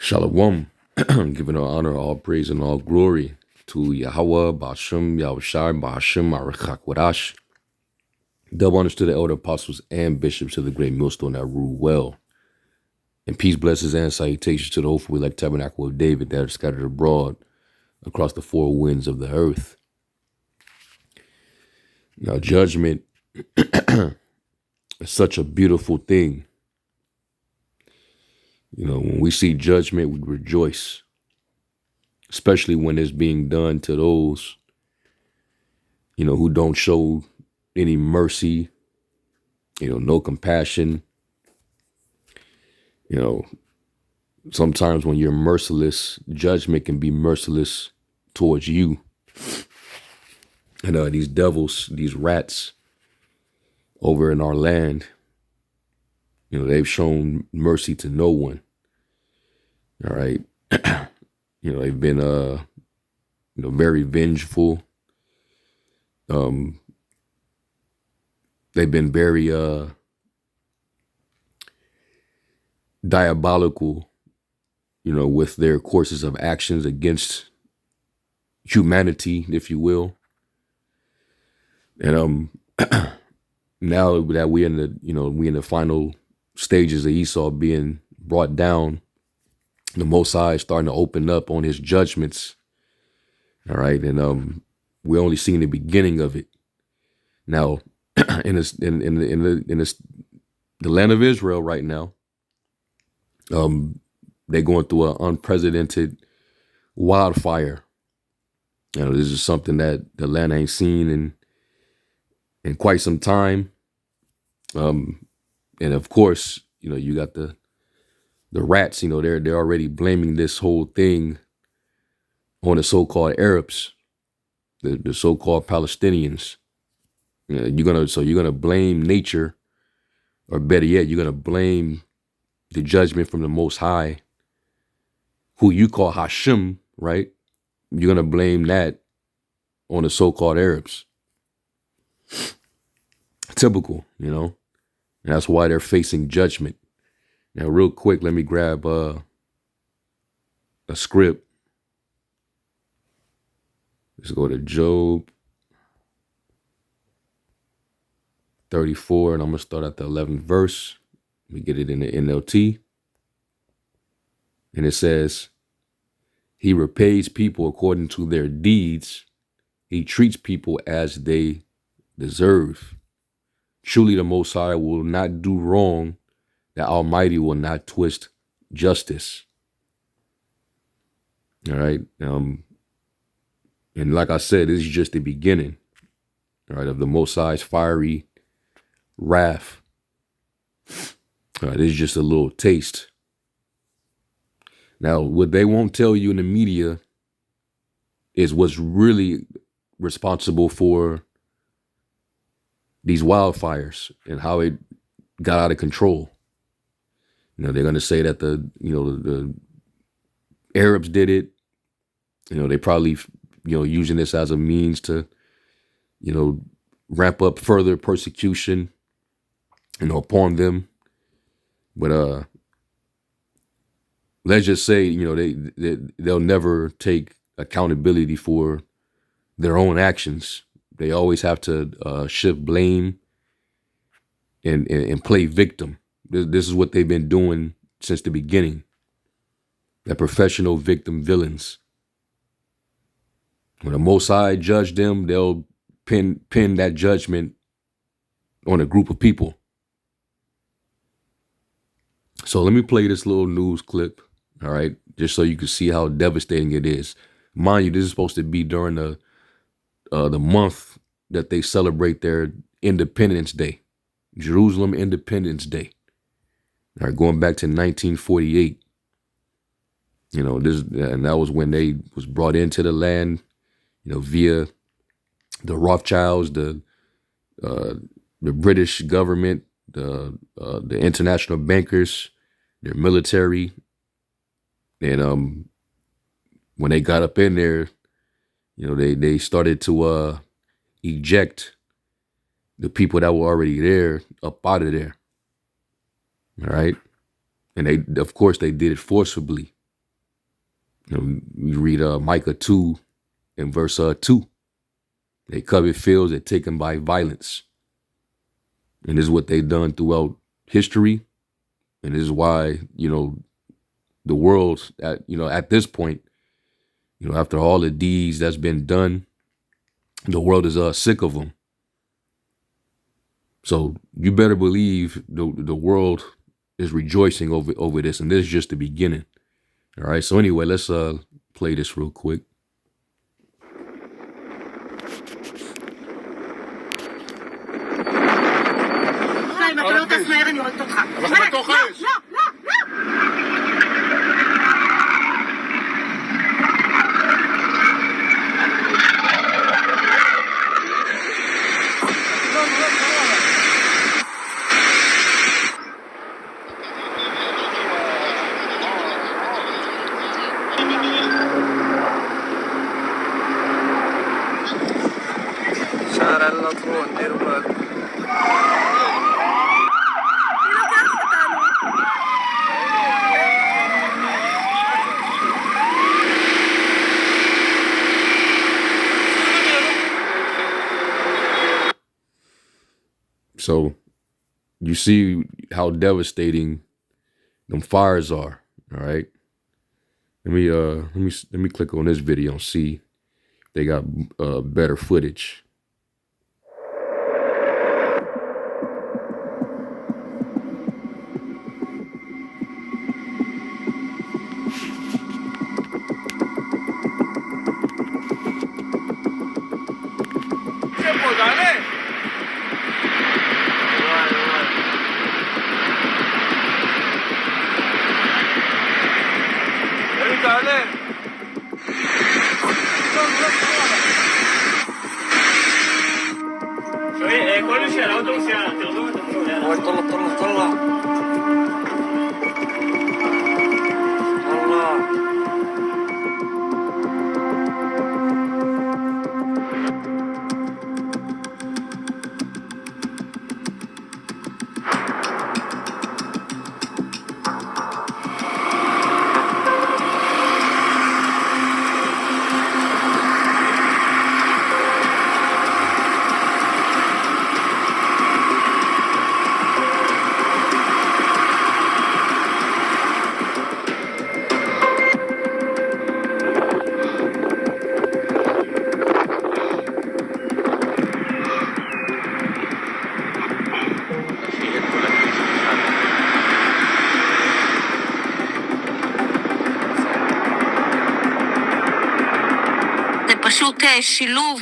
Shalom, giving all honor, all praise, and all glory to Yahweh, Ba'ashem, Yahushai, Ba'ashem, Arachakwadash. Double honors to the elder apostles and bishops of the great millstone that rule well. And peace, blessings, and salutations to the hopeful elect tabernacle of David that are scattered abroad across the four winds of the earth. Now, judgment is such a beautiful thing. You know, when we see judgment, we rejoice, especially when it's being done to those, who don't show any mercy, no compassion. Sometimes when you're merciless, judgment can be merciless towards you. And these devils, these rats over in our land, they've shown mercy to no one. All right. They've been, very vengeful. They've been very diabolical, with their courses of actions against humanity, if you will. And now that we in the final stages of Esau being brought down, the Most High is starting to open up on his judgments. All right, and we're only seeing the beginning of it. Now, in the land of Israel right now, they're going through an unprecedented wildfire. This is something that the land ain't seen in quite some time. And of course, you got the rats, they're already blaming this whole thing on the so-called Arabs, the so-called Palestinians. You're gonna blame nature, or better yet, you're gonna blame the judgment from the Most High, who you call Hashem, right? You're gonna blame that on the so-called Arabs. Typical, and that's why they're facing judgment. Now, real quick, let me grab a script. Let's go to Job 34, and I'm going to start at the 11th verse. Let me get it in the NLT. And it says, he repays people according to their deeds. He treats people as they deserve. Truly, the Most High will not do wrong. The Almighty will not twist justice. All right. And like I said, this is just the beginning, all right, of the Most High's fiery wrath. All right, this is just a little taste. Now, what they won't tell you in the media is what's really responsible for these wildfires and how it got out of control. They're going to say that the Arabs did it. They probably, using this as a means to, ramp up further persecution, upon them. But let's just say, they'll never take accountability for their own actions. They always have to shift blame and play victim. This is what they've been doing since the beginning. They're professional victim villains. When the Most High judge them, they'll pin that judgment on a group of people. So let me play this little news clip, all right, just so you can see how devastating it is. Mind you, this is supposed to be during the month that they celebrate their Independence Day, Jerusalem Independence Day. All right, going back to 1948. And that was when they was brought into the land, via the Rothschilds, the British government, the international bankers, their military. And when they got up in there, they started to eject the people that were already there up out of there. All right. And of course, they did it forcibly. We read Micah 2 in verse 2. They covet fields, they're taken by violence. And this is what they've done throughout history. And this is why, the world at this point, after all the deeds that's been done, the world is sick of them. So you better believe the world is rejoicing over this, and this is just the beginning. All right. So anyway, let's play this real quick. So you see how devastating them fires are. All right. Let me click on this video and see if they got better footage. פשוט שילוב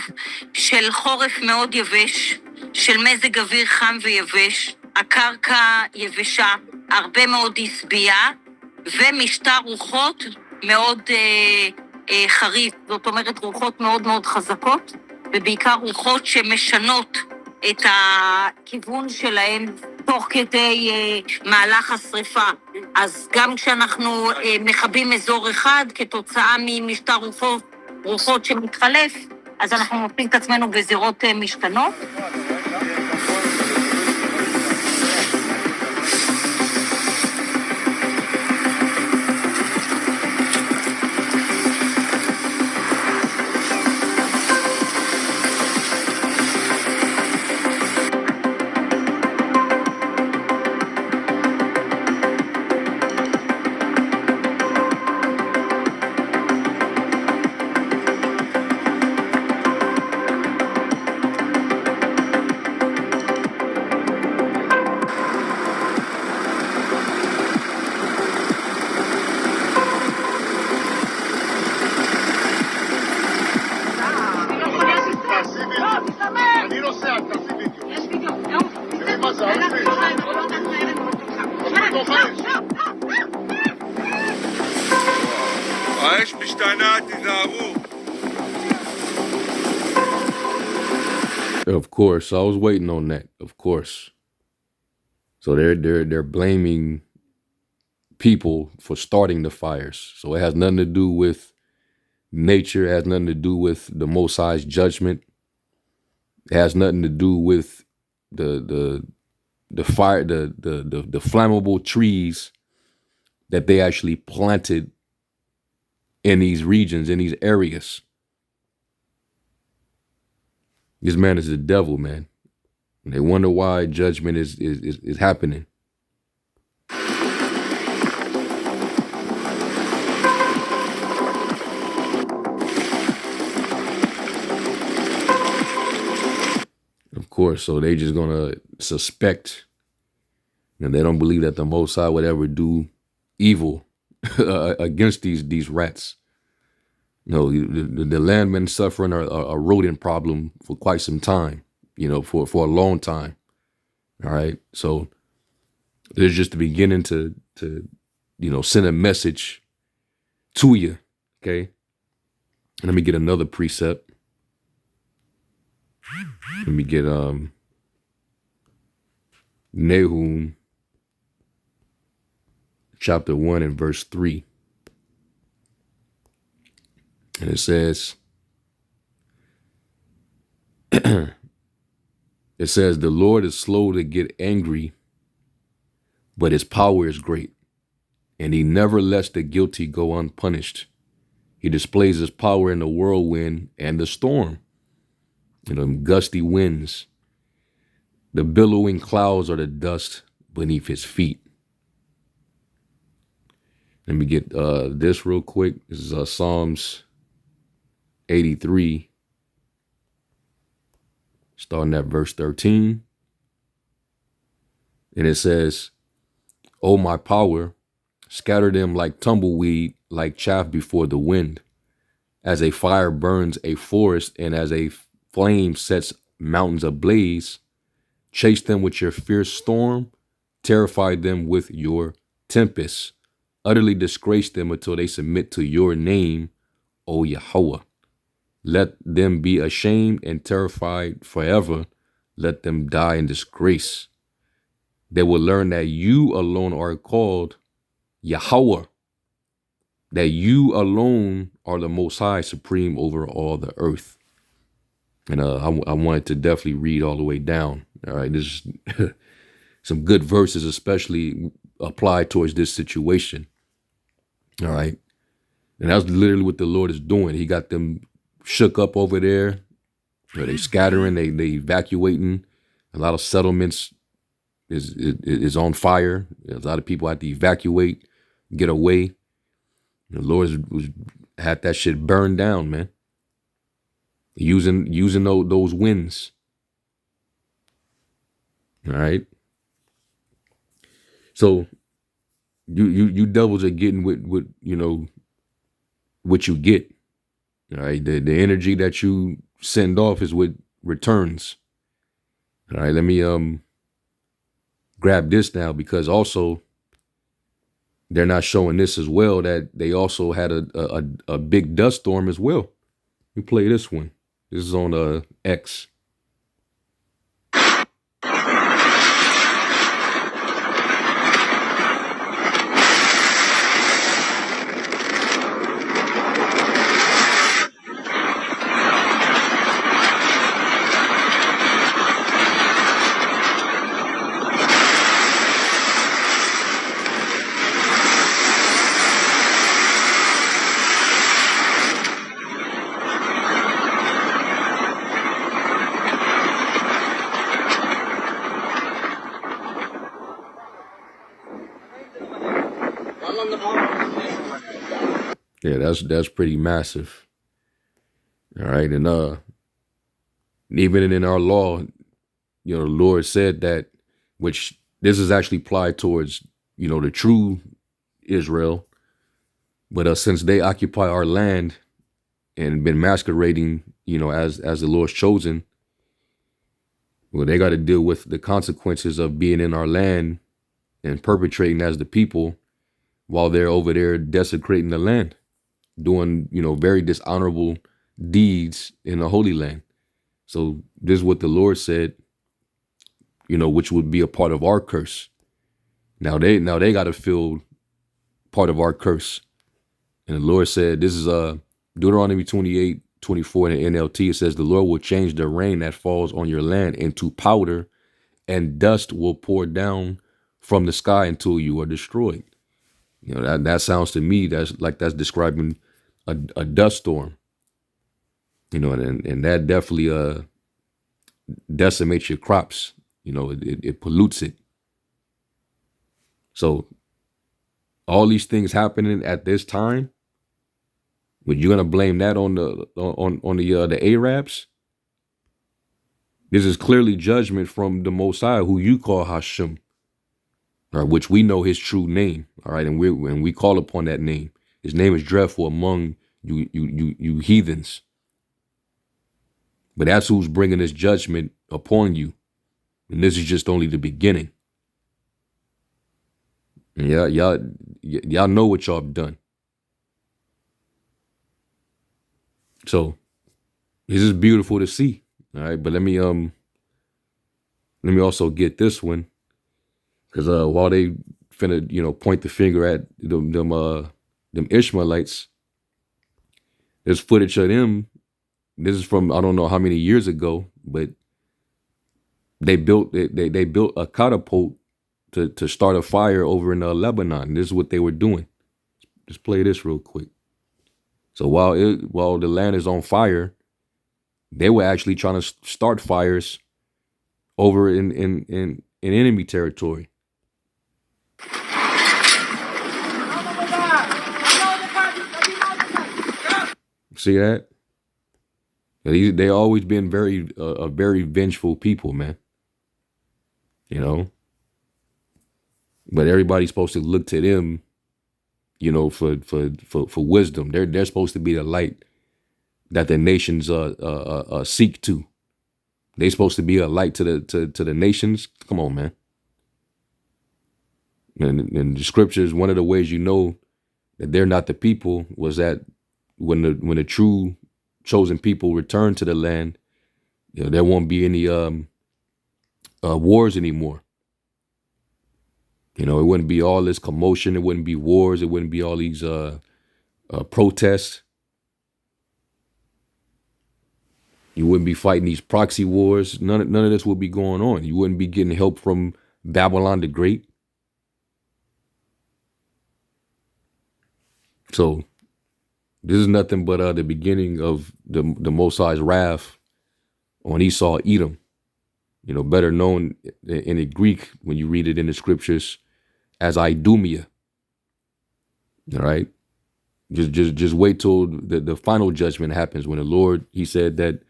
של חורף מאוד יבש, של מזג אוויר חם ויבש, הקרקע יבשה, הרבה מאוד הסביעה, ומשטר רוחות מאוד חריף, זאת אומרת רוחות מאוד מאוד חזקות, ובעיקר רוחות שמשנות את הכיוון שלהן תוך כדי מהלך השריפה. אז גם כשאנחנו מכבים אזור אחד כתוצאה ממשטר רוחות שמתחלף, אז אנחנו מוצאים את עצמנו בזירות משתנות. האש משתנה, תיזהרו. Of course, I was waiting on that. Of course. So they're blaming people for starting the fires. So it has nothing to do with nature. It has nothing to do with the Most High's judgment. It has nothing to do with the fire, the flammable trees that they actually planted in these regions, in these areas. This man is the devil, man. And they wonder why judgment is happening. Of course, so they just gonna suspect, and they don't believe that the Most High would ever do evil against these rats. No, the land been suffering a rodent problem for quite some time, for a long time. All right. So there's just the beginning to send a message to you. Okay. And let me get another precept. Let me get Nahum chapter 1 and verse 3. And it says, the Lord is slow to get angry, but his power is great, and he never lets the guilty go unpunished. He displays his power in the whirlwind and the storm, gusty winds. The billowing clouds are the dust beneath his feet. Let me get this real quick. This is Psalms 83, starting at verse 13. And it says, "O my power, scatter them like tumbleweed, like chaff before the wind. As a fire burns a forest, and as a flame sets mountains ablaze, chase them with your fierce storm, terrify them with your tempest, utterly disgrace them until they submit to your name, O Yahweh. Let them be ashamed and terrified forever. Let them die in disgrace. They will learn that you alone are called Yahweh, that you alone are the Most High, supreme over all the earth." And I wanted to definitely read all the way down. All right, this is some good verses, especially applied towards this situation. All right, and that's literally what the Lord is doing. He got them shook up over there. They scattering, they evacuating. A lot of settlements is on fire. A lot of people had to evacuate, get away. The Lord had that shit burned down, man. Using those winds. All right. So you devils are getting what you get. All right. The energy that you send off is what returns. All right. Let me grab this now, because also they're not showing this as well, that they also had a big dust storm as well. We play this one. This is on X. Yeah, that's pretty massive. All right, and even in our law, the Lord said that, which this is actually applied towards, the true Israel. But since they occupy our land and been masquerading, as the Lord's chosen, well, they got to deal with the consequences of being in our land and perpetrating as the people while they're over there desecrating the land, doing, very dishonorable deeds in the Holy Land. So this is what the Lord said, which would be a part of our curse. Now they got to feel part of our curse. And the Lord said, this is Deuteronomy 28:24 in the NLT. It says, "The Lord will change the rain that falls on your land into powder, and dust will pour down from the sky until you are destroyed." That sounds to me that's describing a dust storm, and that definitely decimates your crops. It pollutes it. So all these things happening at this time, but you're gonna blame that on the Arabs? This is clearly judgment from the Most High, who you call Hashem, which we know his true name. All right, and we call upon that name. His name is dreadful among you heathens. But that's who's bringing this judgment upon you, and this is just only the beginning. And y'all know what y'all have done. So this is beautiful to see. All right, but let me also get this one, because while they finna point the finger at them Ishmaelites, there's footage of them. This is from I don't know how many years ago, but they built a catapult to start a fire over in Lebanon. This is what they were doing. Just play this real quick. So while the land is on fire, they were actually trying to start fires over in enemy territory. See that? They always been a very vengeful people, man. But everybody's supposed to look to them, for wisdom. They're supposed to be the light that the nations seek to. They supposed to be a light to the nations. Come on, man. And the scriptures, one of the ways you know that they're not the people was that when the true chosen people return to the land, there won't be any wars anymore. It wouldn't be all this commotion. It wouldn't be wars. It wouldn't be all these protests. You wouldn't be fighting these proxy wars. None of this would be going on. You wouldn't be getting help from Babylon the Great. So this is nothing but the beginning of the Most High's wrath on Esau, Edom. Better known in the Greek when you read it in the scriptures as Idumea. All right. Just wait till the final judgment happens, when the Lord, he said that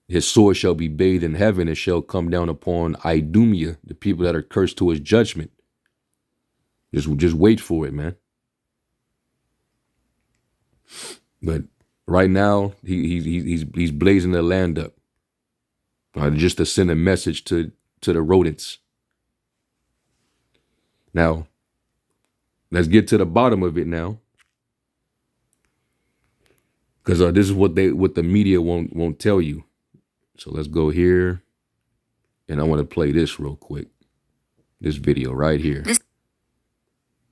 his sword shall be bathed in heaven and shall come down upon Idumea, the people that are cursed to his judgment. Just wait for it, man. But right now, he's blazing the land up, just to send a message to the rodents. Now, let's get to the bottom of it now, because this is what the media won't tell you. So let's go here, and I want to play this real quick. This video right here.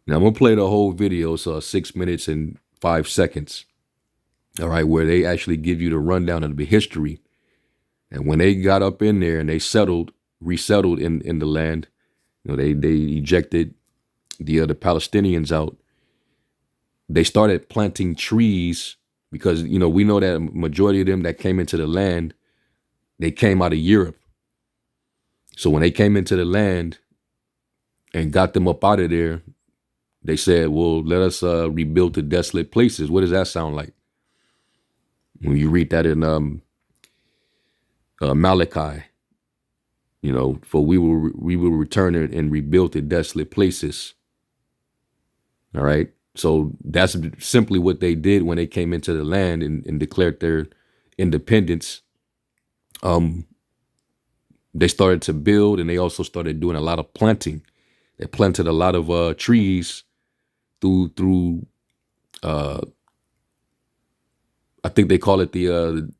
Now I'm gonna play the whole video, so 6 minutes and 5 seconds. All right, where they actually give you the rundown of the history. And when they got up in there and they resettled in the land, they ejected the Palestinians out. They started planting trees because, we know that majority of them that came into the land, they came out of Europe. So when they came into the land and got them up out of there, they said, well, let us rebuild the desolate places. What does that sound like? When you read that in Malachi, for we will return and rebuild the desolate places. All right. So that's simply what they did when they came into the land and declared their independence. They started to build, and they also started doing a lot of planting. They planted a lot of trees through I think they call it the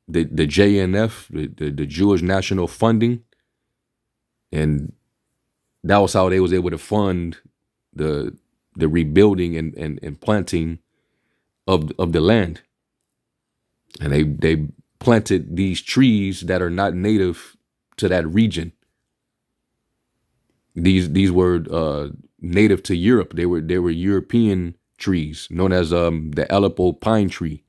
JNF, the Jewish National Funding, and that was how they was able to fund the rebuilding and planting of the land. And they planted these trees that are not native to that region. These were native to Europe. They were European trees known as the Aleppo pine tree.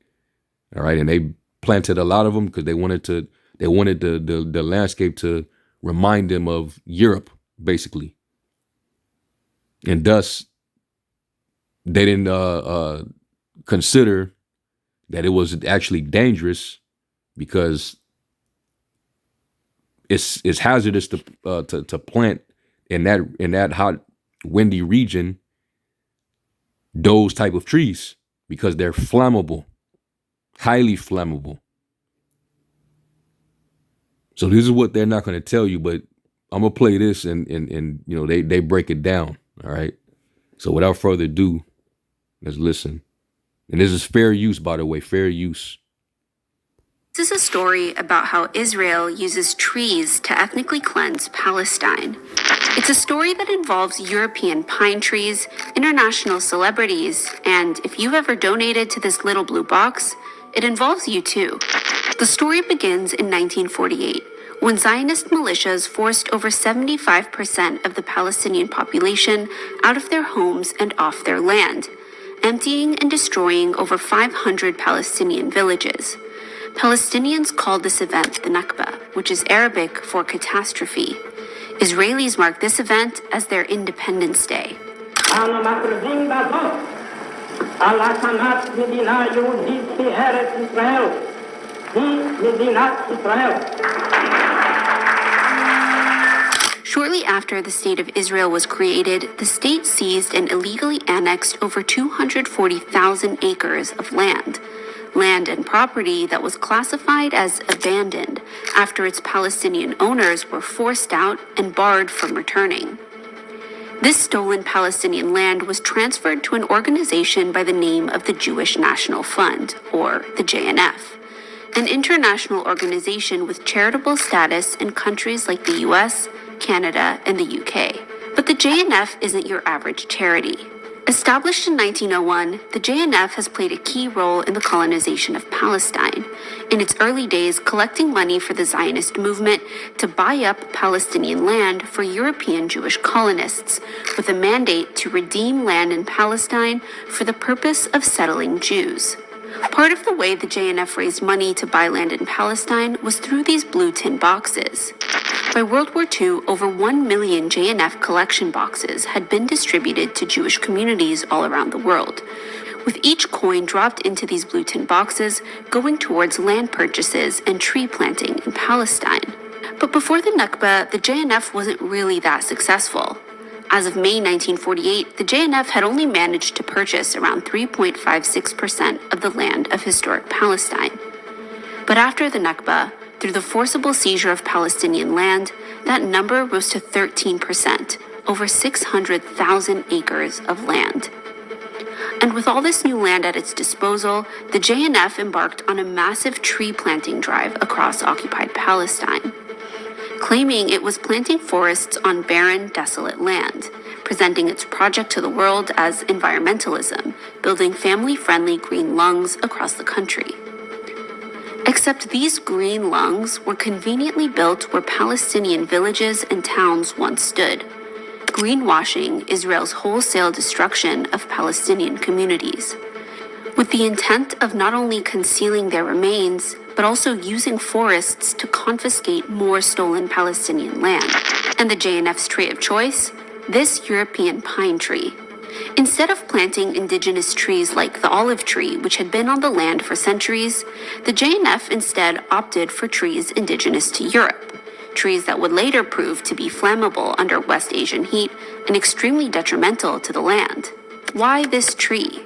All right, and they planted a lot of them because they wanted the landscape to remind them of Europe, basically, and thus they didn't consider that it was actually dangerous because it's hazardous to plant in that hot, windy region those type of trees because they're flammable, highly flammable. So this is what they're not going to tell you, but I'm gonna play this and they break it down. All right. So without further ado, let's listen. And this is fair use, by the way, fair use. This is a story about how Israel uses trees to ethnically cleanse Palestine. It's a story that involves European pine trees, international celebrities, and if you've ever donated to this little blue box, it involves you too. The story begins in 1948, when Zionist militias forced over 75% of the Palestinian population out of their homes and off their land, emptying and destroying over 500 Palestinian villages. Palestinians called this event the Nakba, which is Arabic for catastrophe. Israelis mark this event as their Independence Day. Shortly after the State of Israel was created, the state seized and illegally annexed over 240,000 acres of land and property that was classified as abandoned after its Palestinian owners were forced out and barred from returning. This stolen Palestinian land was transferred to an organization by the name of the Jewish National Fund, or the JNF, an international organization with charitable status in countries like the US, Canada, and the UK. But the JNF isn't your average charity. Established in 1901, the JNF has played a key role in the colonization of Palestine, in its early days collecting money for the Zionist movement to buy up Palestinian land for European Jewish colonists, with a mandate to redeem land in Palestine for the purpose of settling Jews. Part of the way the JNF raised money to buy land in Palestine was through these blue tin boxes. By World War II, over 1 million JNF collection boxes had been distributed to Jewish communities all around the world, with each coin dropped into these blue tin boxes going towards land purchases and tree planting in Palestine. But before the Nakba, the JNF wasn't really that successful. As of May 1948, the JNF had only managed to purchase around 3.56% of the land of historic Palestine. But after the Nakba, through the forcible seizure of Palestinian land, that number rose to 13%, over 600,000 acres of land. And with all this new land at its disposal, the JNF embarked on a massive tree planting drive across occupied Palestine, claiming it was planting forests on barren, desolate land, presenting its project to the world as environmentalism, building family-friendly green lungs across the country. Except these green lungs were conveniently built where Palestinian villages and towns once stood, greenwashing Israel's wholesale destruction of Palestinian communities, with the intent of not only concealing their remains, but also using forests to confiscate more stolen Palestinian land. And the JNF's tree of choice? This European pine tree. Instead of planting indigenous trees like the olive tree, which had been on the land for centuries, the JNF instead opted for trees indigenous to Europe, trees that would later prove to be flammable under West Asian heat and extremely detrimental to the land. Why this tree?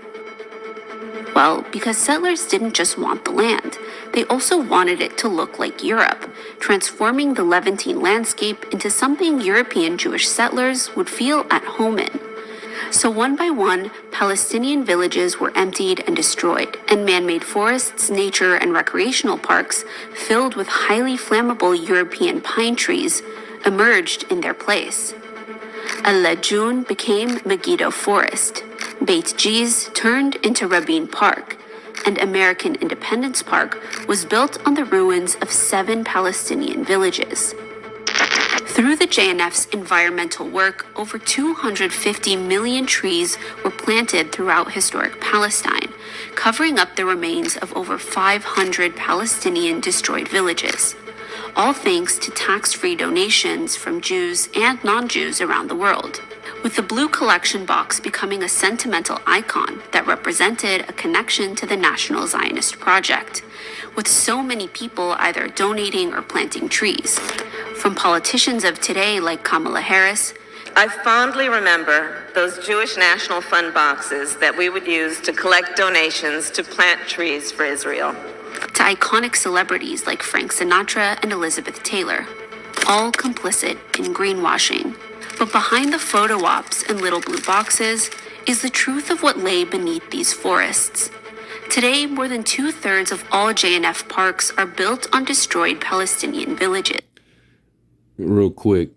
Well, because settlers didn't just want the land, they also wanted it to look like Europe, transforming the Levantine landscape into something European Jewish settlers would feel at home in. So one by one, Palestinian villages were emptied and destroyed, and man-made forests, nature, and recreational parks filled with highly flammable European pine trees emerged in their place. Al-Lajun became Megiddo Forest, Beit Jiz turned into Rabin Park, and American Independence Park was built on the ruins of 7 Palestinian villages. Through the JNF's environmental work, over 250 million trees were planted throughout historic Palestine, covering up the remains of over 500 Palestinian destroyed villages. All thanks to tax-free donations from Jews and non-Jews around the world, with the blue collection box becoming a sentimental icon that represented a connection to the National Zionist Project, with so many people either donating or planting trees. From politicians of today like Kamala Harris, I fondly remember those Jewish National Fund boxes that we would use to collect donations to plant trees for Israel, to iconic celebrities like Frank Sinatra and Elizabeth Taylor, all complicit in greenwashing. But behind the photo ops and little blue boxes is the truth of what lay beneath these forests. Today, more than 2/3 of all JNF parks are built on destroyed Palestinian villages. Real quick,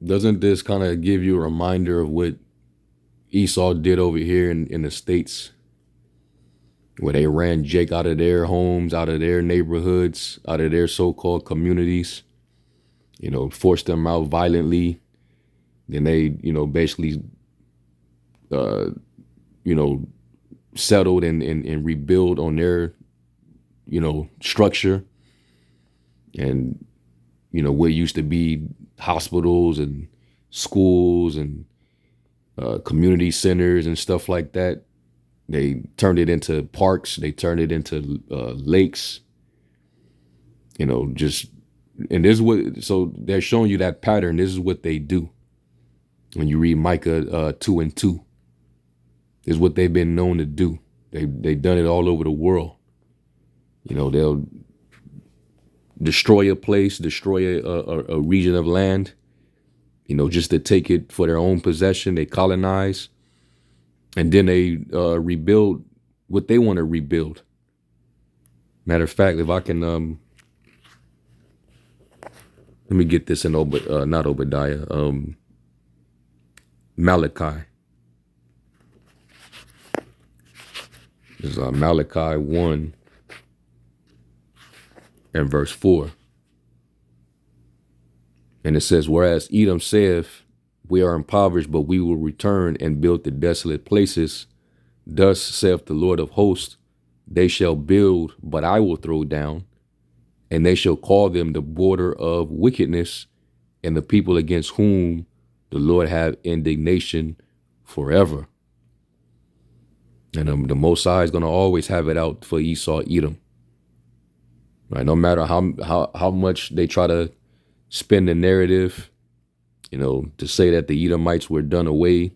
doesn't this kind of give you a reminder of what Esau did over here in the States? Where they ran Jake out of their homes, out of their neighborhoods, out of their so-called communities, forced them out violently. Then they, basically, settled and rebuild on their, structure. And, what used to be hospitals and schools and community centers and stuff like that, they turned it into parks. They turned it into lakes. And this is what, so they're showing you that pattern. This is what they do. When you read Micah 2:2, is what they've been known to do. They've done it all over the world. They'll destroy a place, destroy a region of land, just to take it for their own possession. They colonize, and then they rebuild what they want to rebuild. Matter of fact, if I can, let me get this in not Obadiah, Malachi. This is Malachi 1 and verse 4. And it says, whereas Edom saith, we are impoverished, but we will return and build the desolate places. Thus saith the Lord of hosts, they shall build, but I will throw down, and they shall call them the border of wickedness, and the people against whom the Lord have indignation forever. And the Most High is going to always have it out for Esau, Edom. Right? No matter how much they try to spin the narrative, to say that the Edomites were done away,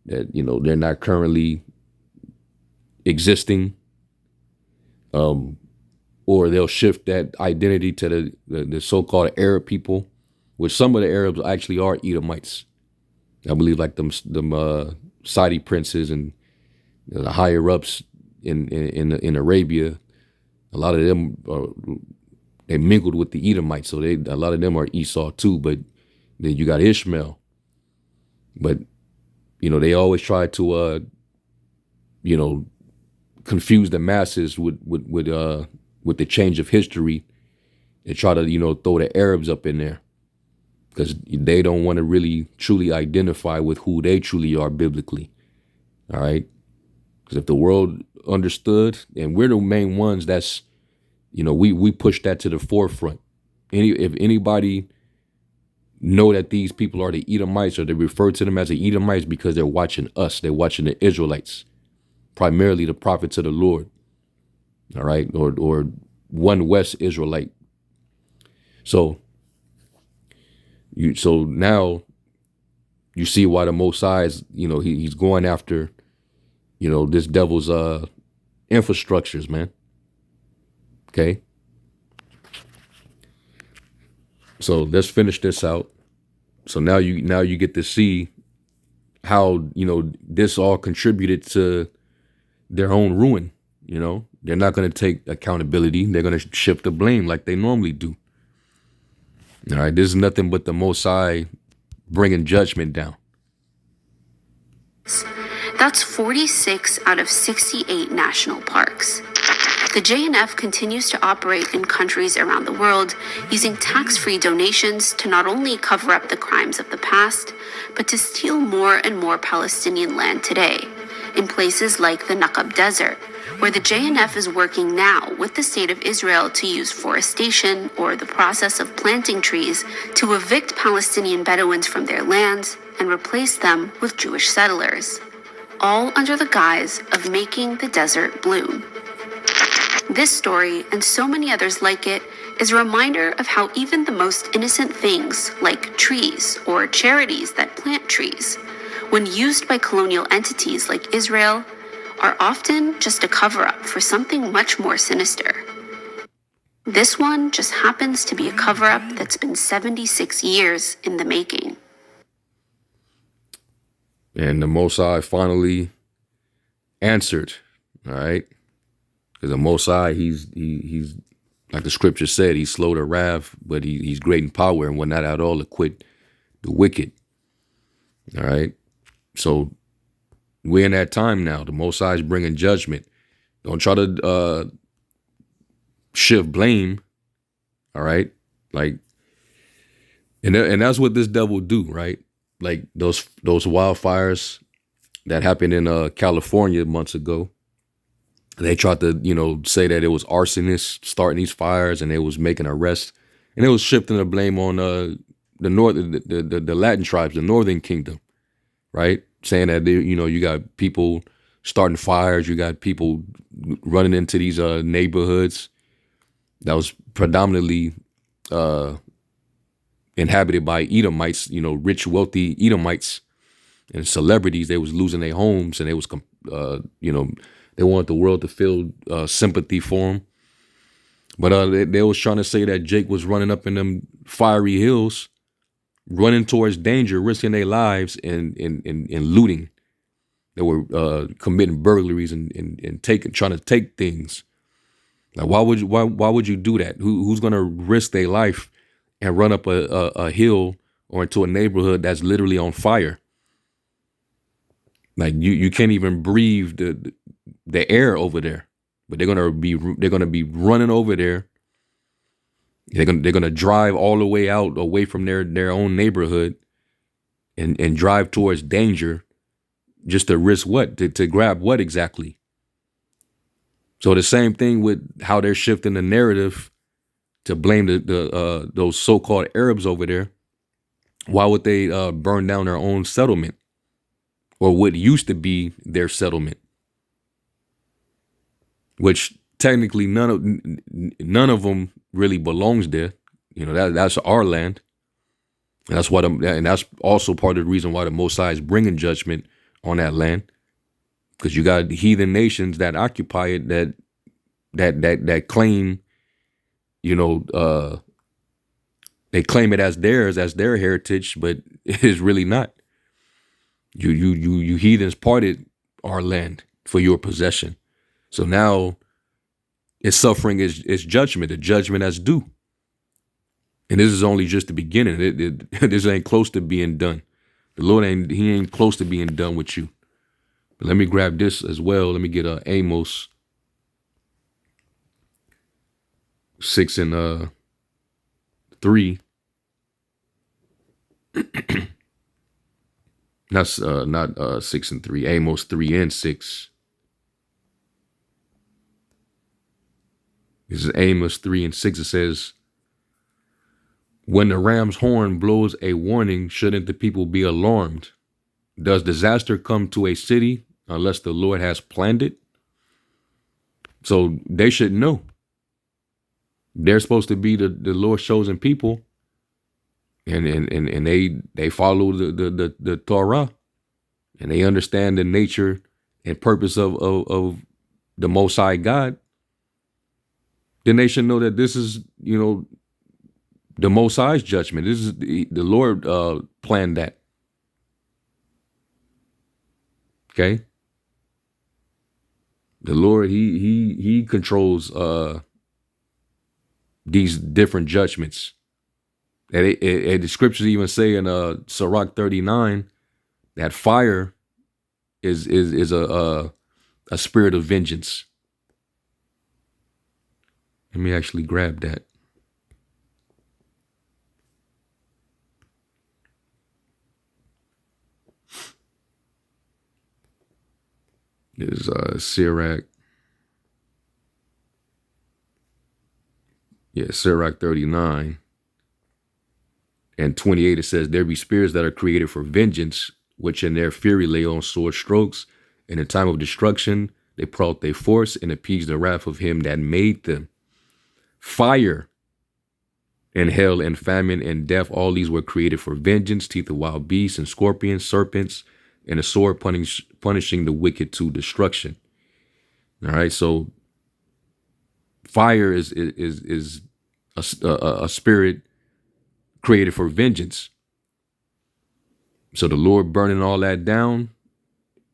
that, they're not currently existing, or they'll shift that identity to the so-called Arab people, which some of the Arabs actually are Edomites. I believe like them Saudi princes and the higher ups in Arabia, a lot of them they mingled with the Edomites, so a lot of them are Esau too. But then you got Ishmael. But they always try to confuse the masses with the change of history. They try to throw the Arabs up in there, because they don't want to really truly identify with who they truly are biblically. All right. Because if the world understood, and we're the main ones that's, we push that to the forefront. If anybody know that these people are the Edomites, or they refer to them as the Edomites, because they're watching us, they're watching the Israelites, primarily the prophets of the Lord. All right. Or one West Israelite. So now you see why the Most High is, he's going after, this devil's infrastructures, man. Okay. So let's finish this out. So now you get to see how, this all contributed to their own ruin. They're not going to take accountability. They're going to shift the blame like they normally do. All right, this is nothing but the Most High bringing judgment down. That's 46 out of 68 national parks. The JNF continues to operate in countries around the world, using tax-free donations to not only cover up the crimes of the past, but to steal more and more Palestinian land today, in places like the Naqab Desert, where the JNF is working now with the State of Israel to use forestation or the process of planting trees to evict Palestinian Bedouins from their lands and replace them with Jewish settlers, all under the guise of making the desert bloom. This story, and so many others like it, is a reminder of how even the most innocent things, like trees or charities that plant trees, when used by colonial entities like Israel, are often just a cover-up for something much more sinister. This one just happens to be a cover-up that's been 76 years in the making. And the Mosai finally answered, all right? Because the Mosai, he's like the scripture said, he's slow to wrath, but he's great in power and will not at all acquit the wicked. All right? So we're in that time now. The Mosai is bringing judgment. Don't try to shift blame. All right? Like, and that's what this devil do, right? Like those wildfires that happened in California months ago. They tried to, say that it was arsonists starting these fires and they was making arrests. And it was shifting the blame on the Latin tribes, the Northern Kingdom, right? Saying that, you got people starting fires. You got people running into these neighborhoods that was predominantly inhabited by Edomites, rich, wealthy Edomites and celebrities. They was losing their homes and they was, they wanted the world to feel sympathy for them. But they was trying to say that Jake was running up in them fiery hills, running towards danger, risking their lives and looting. They were committing burglaries and trying to take things. Like, why would you do that? Who's going to risk their life and run up a hill or into a neighborhood that's literally on fire? Like you can't even breathe the air over there, but they're gonna be running over there. They're gonna drive all the way out away from their own neighborhood, and drive towards danger, just to risk what to grab what exactly. So the same thing with how they're shifting the narrative to blame those so-called Arabs over there. Why would they burn down their own settlement? Or what used to be their settlement, which technically none of them really belongs there. That's our land, and that's also part of the reason why the Mosai is bringing judgment on that land, because you got heathen nations that occupy it that claim, they claim it as theirs, as their heritage, but it is really not. You heathens parted our land for your possession. So now it's suffering is judgment, the judgment that's due. And this is only just the beginning. This ain't close to being done. The Lord ain't close to being done with you. But let me grab this as well. Let me get Amos 6 and 3. Not 6 and 3. Amos 3 and 6. This is Amos 3 and 6. It says, when the ram's horn blows a warning, shouldn't the people be alarmed? Does disaster come to a city unless the Lord has planned it? So they should know. They're supposed to be the Lord's chosen people. And they follow the Torah, and they understand the nature and purpose of the Most High God. Then they should know that this is, the Most High's judgment. This is the Lord planned that. Okay. The Lord, he controls these different judgments. And the scriptures even say in Sirach 39 that fire is a spirit of vengeance. Let me actually grab that. Is Sirach. Yeah, Sirach 39 and 28. It says, there be spirits that are created for vengeance, which in their fury lay on sword strokes. In the time of destruction, they pour out their force and appease the wrath of him that made them. Fire and hell and famine and death, all these were created for vengeance, teeth of wild beasts and scorpions, serpents, and a sword punishing the wicked to destruction. All right, so fire is a spirit created for vengeance. So the Lord burning all that down,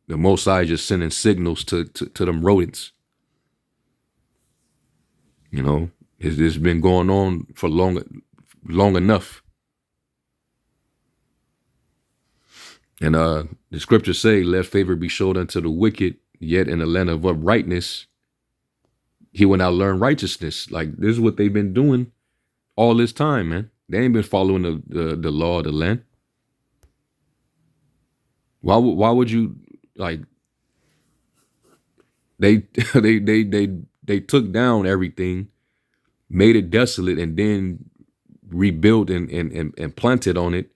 the Most High just sending signals to them rodents. You know, it's been going on for long enough. And the scriptures say, let favor be showed unto the wicked, yet in the land of uprightness, he will not learn righteousness. Like, this is what they've been doing all this time, man. They ain't been following the law of the land. Why would you, like, they took down everything, made it desolate, and then rebuilt and planted on it,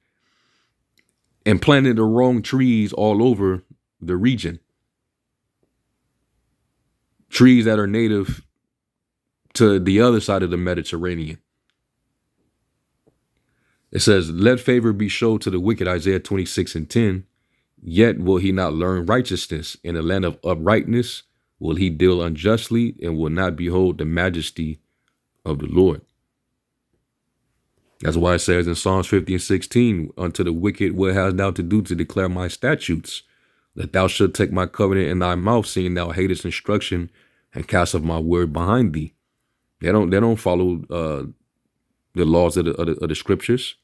and planted the wrong trees all over the region. Trees that are native to the other side of the Mediterranean. It says, let favor be showed to the wicked, Isaiah 26 and 10. Yet will he not learn righteousness. In the land of uprightness will he deal unjustly, and will not behold the majesty of the Lord. That's why it says in Psalms 50 and 16, unto the wicked, what hast thou to do to declare my statutes? That thou shalt take my covenant in thy mouth, seeing thou hatest instruction, and cast of my word behind thee. They don't follow the laws of the scriptures.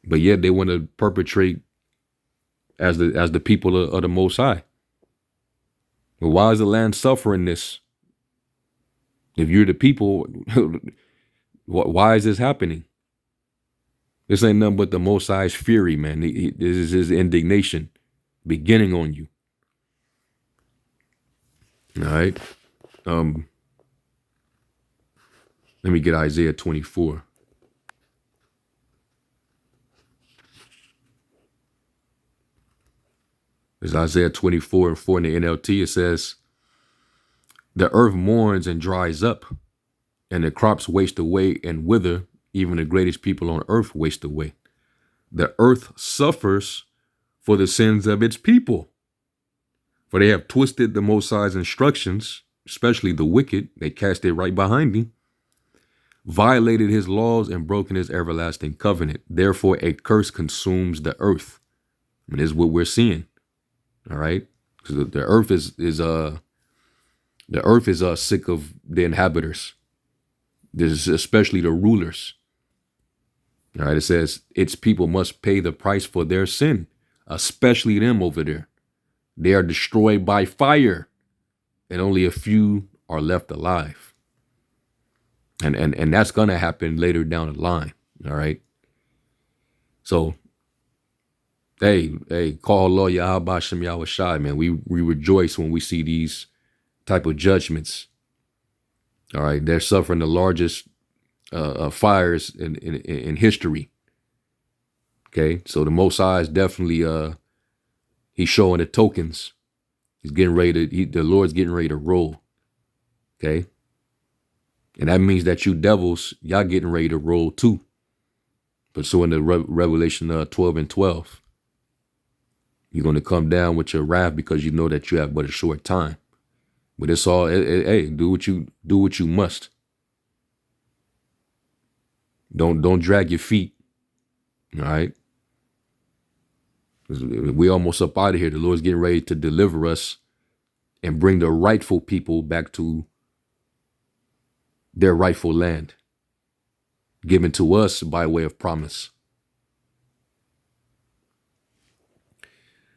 But yet they want to perpetrate as the people of the Most High. But why is the land suffering this? If you're the people, why is this happening? This ain't nothing but the Most High's fury, man. This is his indignation beginning on you. All right. Let me get Isaiah 24. There's Isaiah 24 and 4 in the NLT. It says, the earth mourns and dries up, and the crops waste away and wither. Even the greatest people on earth waste away. The earth suffers for the sins of its people. For they have twisted the Most High's instructions, especially the wicked. They cast it right behind him. Violated his laws and broken his everlasting covenant. Therefore, a curse consumes the earth. And this is what we're seeing. All right, because the earth is sick of the inhabitants. This is especially the rulers. All right, it says its people must pay the price for their sin, especially them over there. They are destroyed by fire, and only a few are left alive. And that's gonna happen later down the line. All right, so. Hey, call Allah Yahweh Shem Yahweh Shai, man. We rejoice when we see these type of judgments. All right, they're suffering the largest fires in history. Okay, so the Most High is definitely he's showing the tokens. He's getting ready to. The Lord's getting ready to roll. Okay, and that means that you devils, y'all getting ready to roll too. But so in the Revelation 12 and 12. You're going to come down with your wrath because you know that you have but a short time. But it's all, hey, do what you must. Don't drag your feet. All right. We almost up out of here. The Lord's getting ready to deliver us and bring the rightful people back to their rightful land, given to us by way of promise.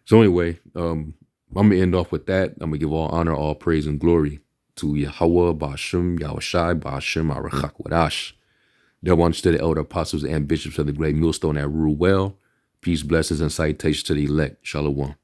So anyway, I'm going to end off with that. I'm going to give all honor, all praise, and glory to Yahweh, Ba'ashem, Yahushai, Ba'ashem, Arachak, Wadash. There ones to the elder apostles and bishops of the great millstone that rule well. Peace, blessings, and salutations to the elect. Shalom.